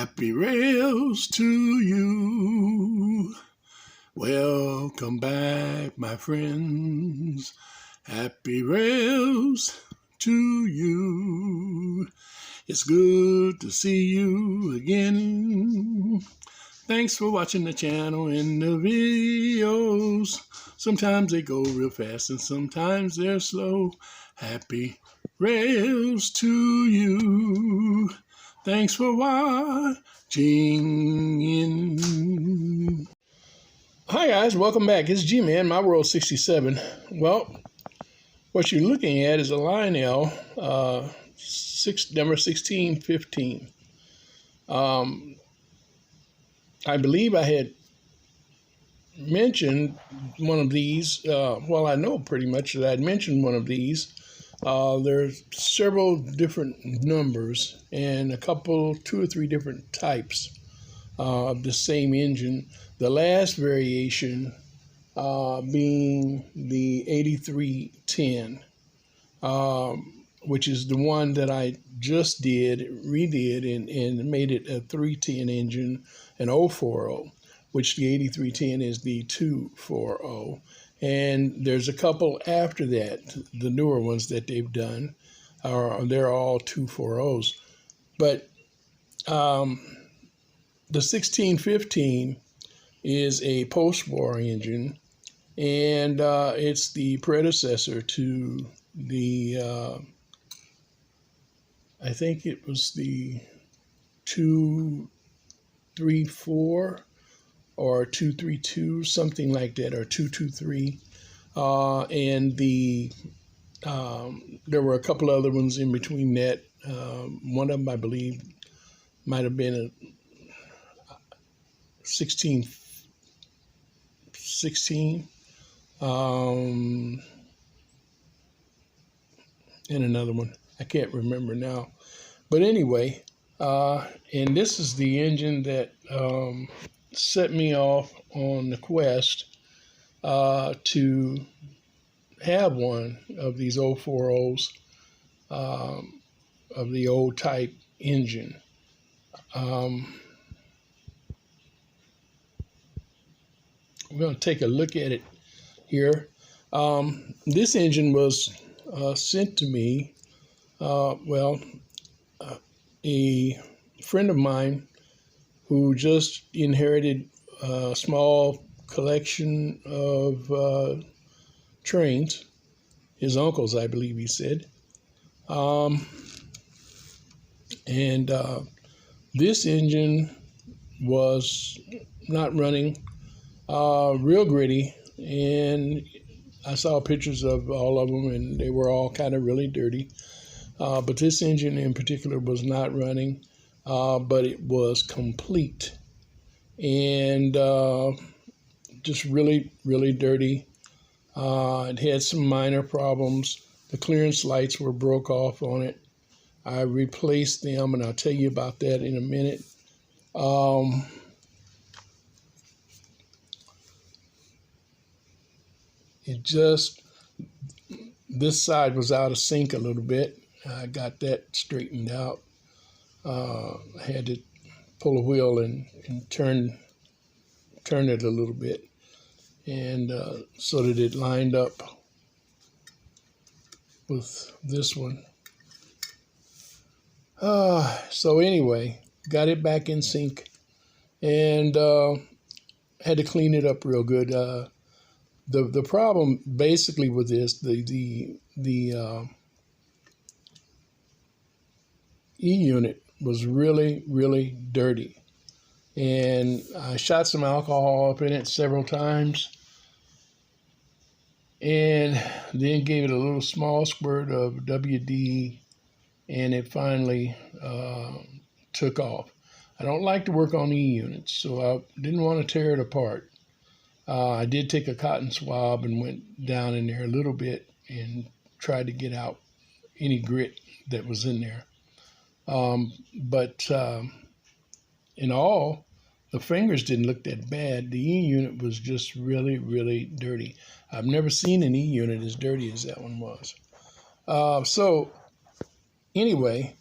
Happy rails to you. Welcome back, my friends. Happy rails to you. It's good to see you again. Thanks for watching the channel and the videos. Sometimes they go real fast and sometimes they're slow. Happy rails to you. Thanks for watching. Hi guys, welcome back. It's G-Man, My World 67. Well, what you're looking at is a Lionel number 1615. I believe I had mentioned one of these. Well, I know pretty much that I'd mentioned one of these. There's several different numbers and two or three different types of the same engine. The last variation being the 8310, which is the one that I just redid and made it a 310 engine, an 040, which the 8310 is the 240. And there's a couple after that, the newer ones that they've done, they're all 240s. But the 1615 is a post-war engine, and it's the predecessor to the, I think it was the 234 or 232, something like that, or 223. And there were a couple other ones in between that. One of them, I believe, might have been a 1616, and another one. I can't remember now. But anyway, and this is the engine that set me off on the quest to have one of these 040s of the old type engine. We're going to take a look at it here. This engine was sent to me, a friend of mine who just inherited a small collection of trains, his uncle's, I believe he said. This engine was not running, real gritty, and I saw pictures of all of them, and they were all kind of really dirty. But this engine in particular was not running, but it was complete and just really, really dirty. It had some minor problems. The clearance lights were broke off on it. I replaced them, and I'll tell you about that in a minute. This side was out of sync a little bit. I got that straightened out. I had to pull a wheel and turn it a little bit, and so that it lined up with this one. So anyway, got it back in sync, and had to clean it up real good. The problem basically with this, the E-unit was really, really dirty. And I shot some alcohol up in it several times, and then gave it a little small squirt of WD, and it finally took off. I don't like to work on E-units, so I didn't want to tear it apart. I did take a cotton swab and went down in there a little bit and tried to get out any grit that was in there. But in all, the fingers didn't look that bad. The E-unit was just really, really dirty. I've never seen an E-unit as dirty as that one was. So anyway,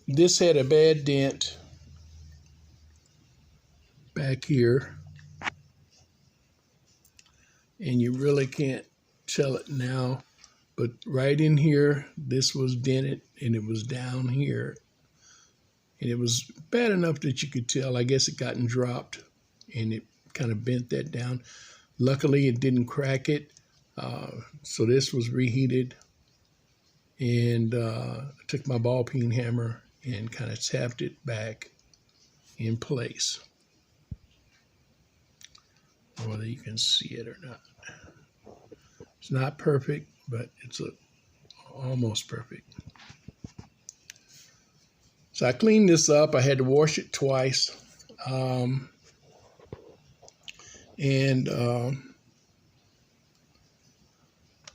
this had a bad dent back here, and you really can't tell it now, but right in here, this was dented, and it was down here, and it was bad enough that you could tell. I guess it gotten dropped, and it kind of bent that down. Luckily, it didn't crack it, so this was reheated, and I took my ball peen hammer and kind of tapped it back in place. Whether you can see it or not. It's not perfect, but it's almost perfect. So I cleaned this up. I had to wash it twice.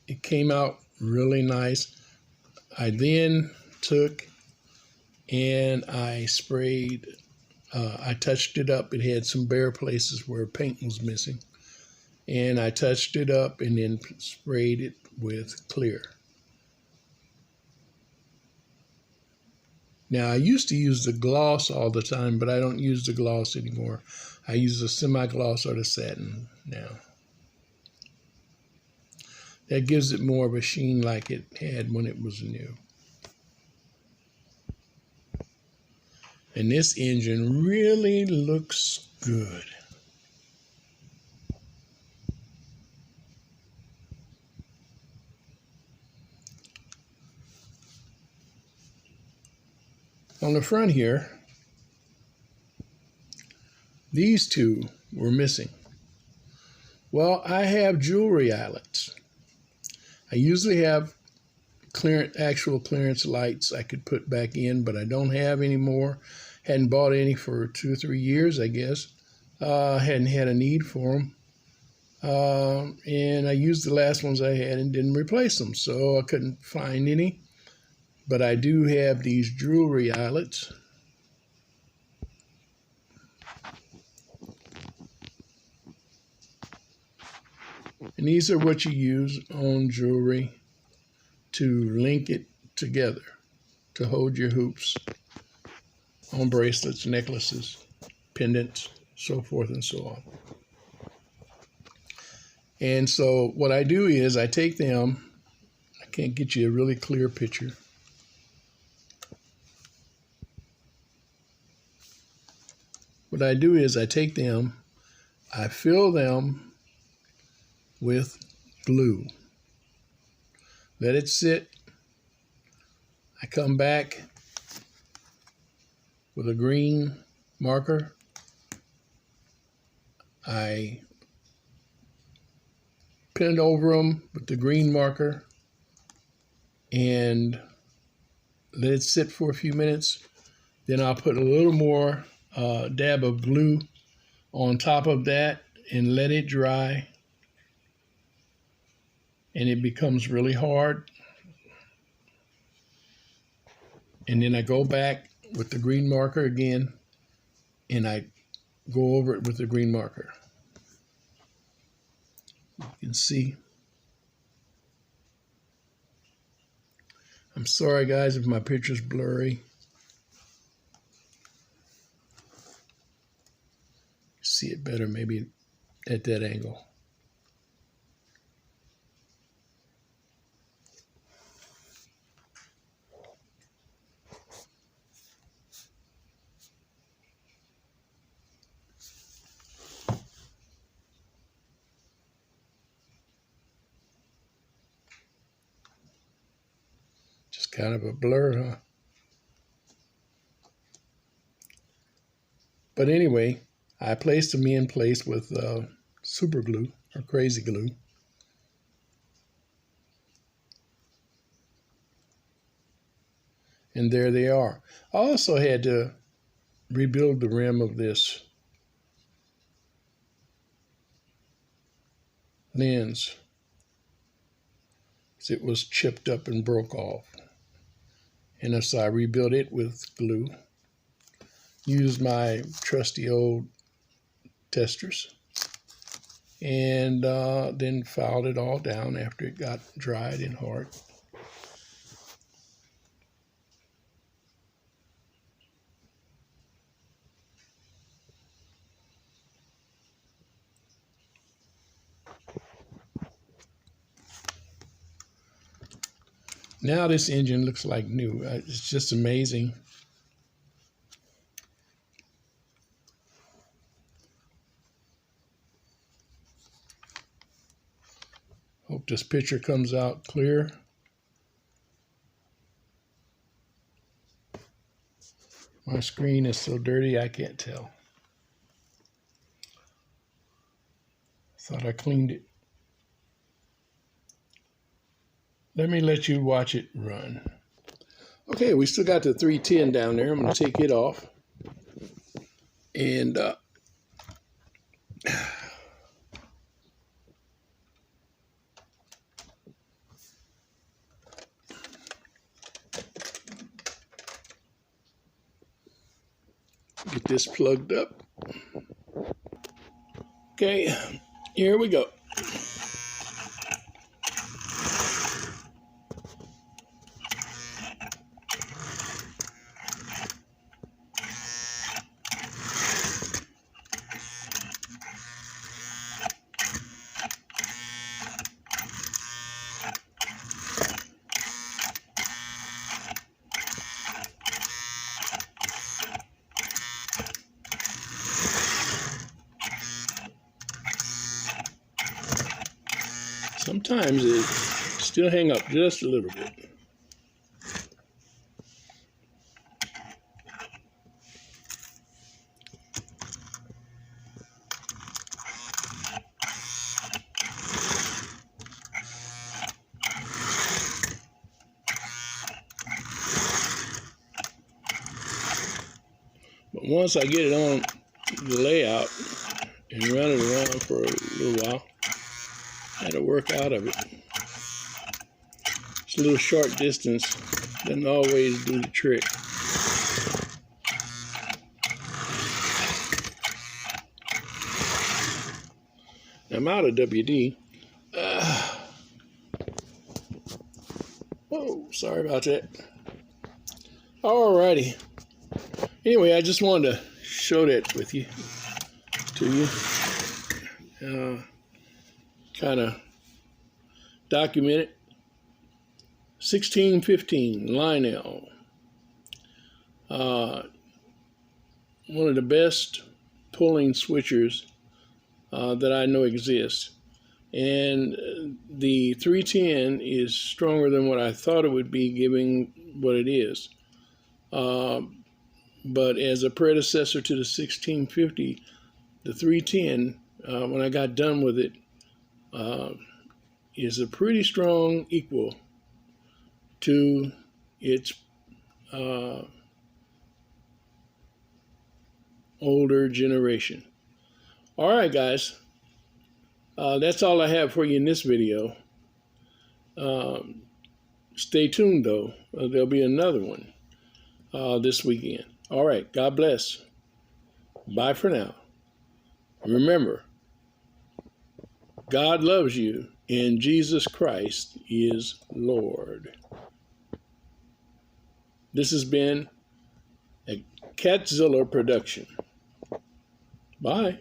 It came out really nice. I then took and I sprayed, I touched it up. It had some bare places where paint was missing. And I touched it up and then sprayed it with clear. Now, I used to use the gloss all the time, but I don't use the gloss anymore. I use the semi-gloss or the satin now. That gives it more of a sheen like it had when it was new. And this engine really looks good. On the front here, these two were missing. Well, I have jewelry eyelets. I usually have actual clearance lights I could put back in, but I don't have any more. Hadn't bought any for 2 or 3 years, I guess. Hadn't had a need for them. And I used the last ones I had and didn't replace them, so I couldn't find any. But I do have these jewelry eyelets. And these are what you use on jewelry to link it together, to hold your hoops on bracelets, necklaces, pendants, so forth and so on. And so what I do is I take them, I can't get you a really clear picture. What I do is I take them, I fill them with glue. Let it sit. I come back with a green marker. I pin it over them with the green marker and let it sit for a few minutes. Then I'll put a little more dab of glue on top of that and let it dry, and it becomes really hard. And then I go back with the green marker again and I go over it with the green marker. You can see. I'm sorry guys if my picture's blurry. See it better maybe at that angle. Just kind of a blur, huh? But anyway, I placed them in place with super glue or crazy glue. And there they are. I also had to rebuild the rim of this lens. It was chipped up and broke off. And so I rebuilt it with glue. Used my trusty old testers. And then filed it all down after it got dried and hard. Now this engine looks like new. It's just amazing. Hope this picture comes out clear. My screen is so dirty I can't tell. Thought I cleaned it. Let me let you watch it run. Okay, we still got the 310 down there. I'm going to take it off. And get this plugged up. Okay, here we go. Sometimes it still hang up just a little bit. But once I get it on the layout and run it around for a little while, that'll work out of it. It's a little short distance, doesn't always do the trick. I'm out of WD. Oh, sorry about that. Alrighty. Anyway, I just wanted to show that with you, to you. Kind of document it. 1615 Lionel. One of the best pulling switchers that I know exists. And the 310 is stronger than what I thought it would be, given what it is. But as a predecessor to the 1650, the 310, when I got done with it, is a pretty strong equal to its older generation. All right, guys. That's all I have for you in this video. Stay tuned, though. There'll be another one this weekend. All right. God bless. Bye for now. Remember, God loves you, and Jesus Christ is Lord. This has been a Catzilla production. Bye.